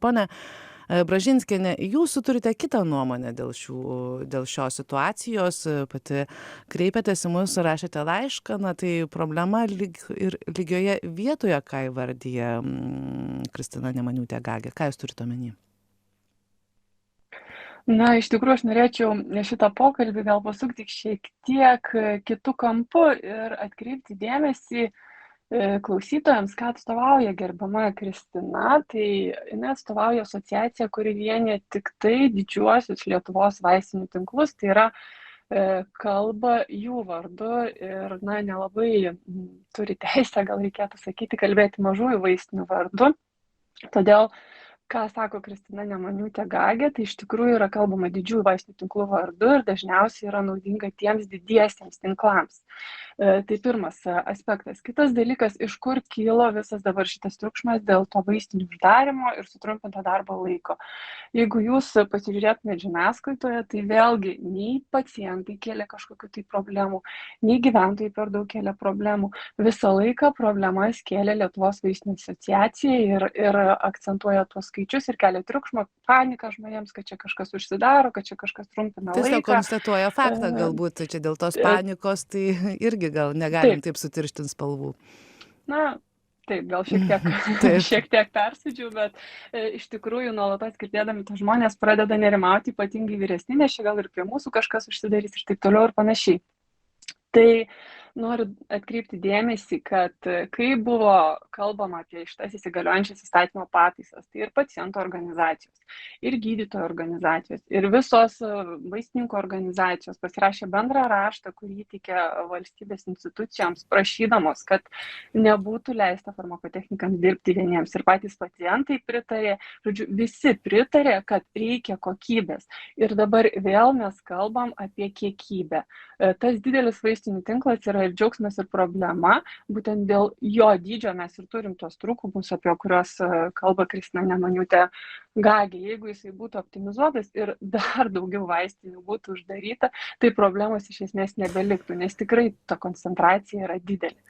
ponia Bražinskiene, jūs turite kitą nuomonę dėl šios situacijos, pati kreipėtės į mus, rašėte laišką, na tai problema ir lygioje vietoje, ką įvardyja Kristina Nemaniūtė-Gagė. Ką jūs turite omeny? Na, iš tikrųjų, aš norėčiau šitą pokalbį gal pasukti šiek tiek kitų kampų ir atkreipti dėmesį klausytojams, ką atstovauja gerbiama Kristina. Tai jinai atstovauja asociaciją, kuri vienyje tik tai didžiuosius Lietuvos vaistinių tinklus, tai yra kalba jų vardu ir, na, nelabai turi teisę, gal reikėtų sakyti, kalbėti mažųjų vaistinių vardu. Todėl ką sako Kristina Nemaniūtė-Gagė, tai iš tikrųjų yra kalbama didžiųjų vaistinių tinklų vardu ir dažniausiai yra naudinga tiems didiesiems tinklams. Tai pirmas aspektas. Kitas dalykas, iš kur kilo visas dabar šitas triukšmas dėl to vaistinių uždarimo ir sutrumpinto darbo laiko. Jeigu jūs pasižiūrėtumėte žiniasklaidoje, tai vėlgi nei pacientai kėlė kažkokių tai problemų, nei gyventojai per daug kėlė problemų. Visą laiką problemas kėlė Lietuvos vaistinių asociacija ir akcentuoja tuos skaičius ir kelia triukšmą, paniką žmonėms, kad čia kažkas užsidaro, kad čia kažkas trumpina laiką. Tiesiog konstatuoja faktą, galbūt čia dėl tos panikos, tai irgi gal negalim taip sutirštinti spalvų. Na, taip, gal šiek tiek persidžiau, bet iš tikrųjų nuolatos girdėdami to žmonės pradeda nerimauti, ypatingai vyresni, nes čia gal ir prie mūsų kažkas užsidarys ir taip toliau ir panašiai. Tai noriu atkreipti dėmesį, kad kai buvo kalbama apie šitas įsigaliojančias įstatymo pataisas, tai ir pacientų organizacijos, ir gydytojų organizacijos, ir visos vaistininkų organizacijos pasirašė bendrą raštą, kurį įteikė valstybės institucijoms, prašydamos, kad nebūtų leista farmakotechnikams dirbti vieniems. Ir patys pacientai pritarė, žodžiu, visi pritarė, kad reikia kokybės. Ir dabar vėl mes kalbam apie kiekybę. Tas didelis vaistinių tinklas yra ir džiaugsmas, ir problema. Būtent dėl jo dydžio mes ir turim tos trūkumus, apie kuriuos kalba Kristina Nemaniūtė-Gagė. Jeigu jisai būtų optimizuotas ir dar daugiau vaistinių būtų uždaryta, tai problemos iš esmės nebeliktų, nes tikrai ta koncentracija yra didelė.